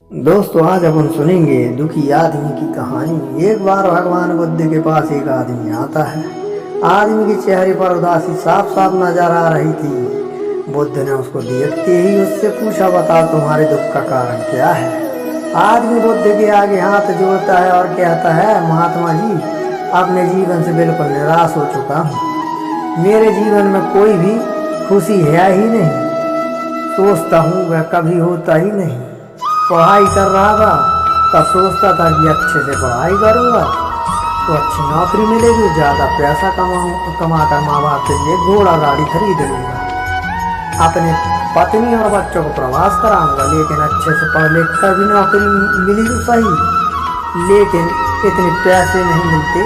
दोस्तों आज अपन सुनेंगे दुखी आदमी की कहानी। एक बार भगवान बुद्ध के पास एक आदमी आता है। आदमी के चेहरे पर उदासी साफ साफ नजर आ रही थी। बुद्ध ने उसको देखते ही उससे पूछा, बताओ तुम्हारे दुख का कारण क्या है। आदमी बुद्ध के आगे हाथ जोड़ता है और कहता है, महात्मा जी, अपने जीवन से बिल्कुल निराश हो चुका हूँ। मेरे जीवन में कोई भी खुशी है ही नहीं। सोचता हूँ वह कभी होता ही नहीं। पढ़ाई कर रहा था तब सोचता था कि अच्छे से पढ़ाई करूँगा तो अच्छी नौकरी मिलेगी, ज़्यादा पैसा कमा कर माँ बाप के लिए घोड़ा गाड़ी खरीद लूँगा, अपने पत्नी और बच्चों को प्रवास कराऊंगा। लेकिन अच्छे से पढ़ लिख कर भी नौकरी मिली तो सही, लेकिन इतने पैसे नहीं मिलते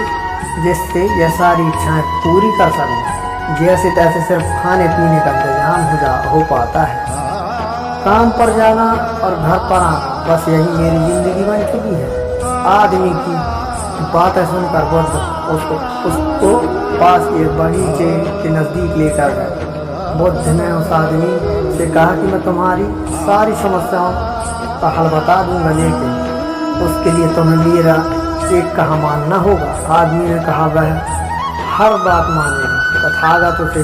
जिससे यह सारी इच्छाएं पूरी कर सकूँ। जैसे तैसे सिर्फ खाने पीने का इंतजाम हो पाता है। काम पर जाना और घर पर आना, बस यही मेरी जिंदगी बन चुकी है। आदमी की बातें सुनकर बुद्ध उसको पास के बगीचे के नज़दीक लेकर गए। बुद्ध ने उस आदमी से कहा कि मैं तुम्हारी सारी समस्याओं का हल बता दूंगा, लेकिन उसके लिए तुम्हें मेरा एक कहा मानना होगा। आदमी ने कहा, वह हर बात मानेगा। तथागत उसे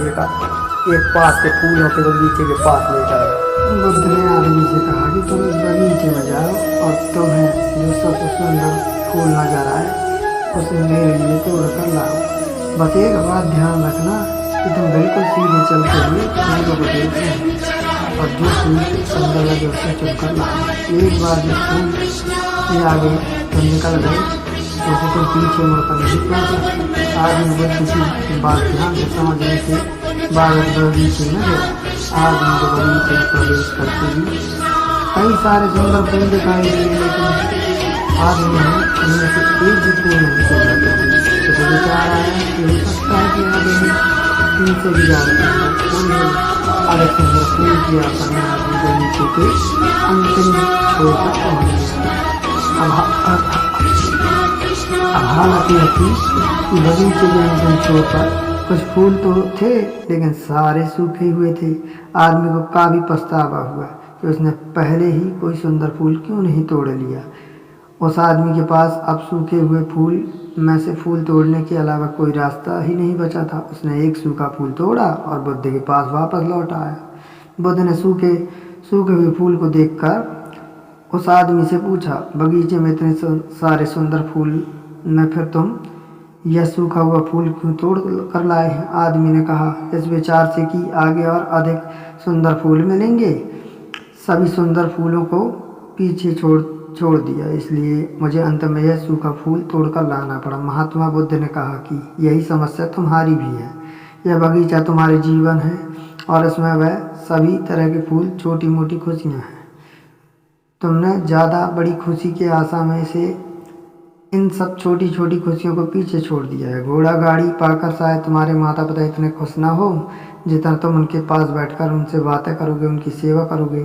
एक पास के फूलों के बगीचे के पास लेकर गए। बुद्ध ने आदमी से कहा कि तुम इस बगीचे में जाओ और तुम्हें जो सबसे सुंदर फूल नजर आए उसे मेरे लिए तोड़ कर लाओ। बस एक बात ध्यान रखना कि तुम बिल्कुल सीधे चलते हुए फूलों को देखना और जो फूल सुंदर लगे उसे चुन कर लाओ। एक बार जिस फूल के आगे तुम निकल गए तो उसे तुम पीछे मुड़कर नहीं पा सकते। आदमी बुद्ध की बात ध्यान से समझने से बालक बगीचे में गया। आदमी को बगीचे में प्रवेश करते ही कई सारे सुंदर फूल दिखाई दिए, लेकिन आदमी ने उनमें से एक भी फूल नहीं तोड़ा। तो विचार आया कि हो सकता है कि आदमी 3 से भी ज़्यादा फूल अधिक सुंदर फूल की आशा में आदमी बगीचे के अंतिम छोर पर पहुँच गया। अब हालत यह थी कि बगीचे के अंतिम छोर पर कुछ फूल तो थे, लेकिन सारे सूखे हुए थे। आदमी को काफ़ी पछतावा हुआ कि उसने पहले ही कोई सुंदर फूल क्यों नहीं तोड़ लिया। उस आदमी के पास अब सूखे हुए फूल में से फूल तोड़ने के अलावा कोई रास्ता ही नहीं बचा था। उसने एक सूखा फूल तोड़ा और बुद्ध के पास वापस लौट आया। बुद्ध ने सूखे हुए फूल को देखकर उस आदमी से पूछा, बगीचे में इतने सारे सुंदर फूल में फिर तुम यह सूखा हुआ फूल क्यों तोड़ कर लाए हैं। आदमी ने कहा, इस विचार से कि आगे और अधिक सुंदर फूल मिलेंगे, सभी सुंदर फूलों को पीछे छोड़ दिया, इसलिए मुझे अंत में यह सूखा फूल तोड़कर लाना पड़ा। महात्मा बुद्ध ने कहा कि यही समस्या तुम्हारी भी है। यह बगीचा तुम्हारे जीवन है और इसमें वह सभी तरह के फूल छोटी मोटी खुशियाँ हैं। तुमने ज़्यादा बड़ी खुशी के आशा में से इन सब छोटी छोटी खुशियों को पीछे छोड़ दिया है। घोड़ा गाड़ी पाकर शायद तुम्हारे माता पिता इतने खुश ना हो जितना तुम उनके पास बैठकर उनसे बातें करोगे, उनकी सेवा करोगे,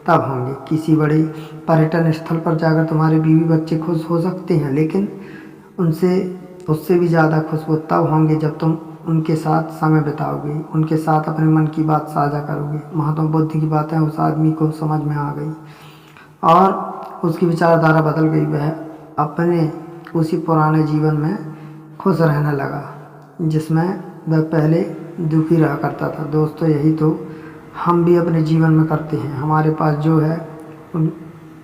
तब होंगे। किसी बड़े पर्यटन स्थल पर जाकर तुम्हारे बीवी बच्चे खुश हो सकते हैं, लेकिन उससे भी ज़्यादा खुश वो तब होंगे जब तुम उनके साथ समय बिताओगे, उनके साथ अपने मन की बात साझा करोगे। महात्मा बुद्ध की बातें उस आदमी को समझ में आ गई और उसकी विचारधारा बदल गई। वह अपने उसी पुराने जीवन में खुश रहने लगा जिसमें वह पहले दुखी रहा करता था। दोस्तों, यही तो हम भी अपने जीवन में करते हैं। हमारे पास जो है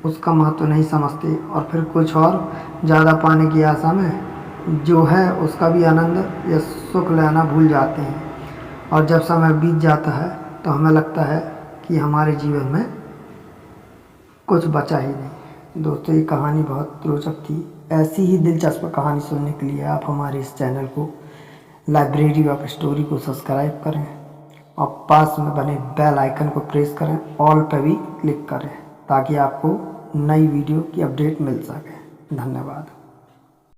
उसका महत्व नहीं समझते और फिर कुछ और ज़्यादा पाने की आशा में जो है उसका भी आनंद या सुख लेना भूल जाते हैं। और जब समय बीत जाता है तो हमें लगता है कि हमारे जीवन में कुछ बचा ही नहीं। दोस्तों, ये कहानी बहुत रोचक थी। ऐसी ही दिलचस्प कहानी सुनने के लिए आप हमारे इस चैनल को लाइब्रेरी ऑफ स्टोरी को सब्सक्राइब करें और पास में बने बेल आइकन को प्रेस करें, ऑल पर भी क्लिक करें ताकि आपको नई वीडियो की अपडेट मिल सके। धन्यवाद।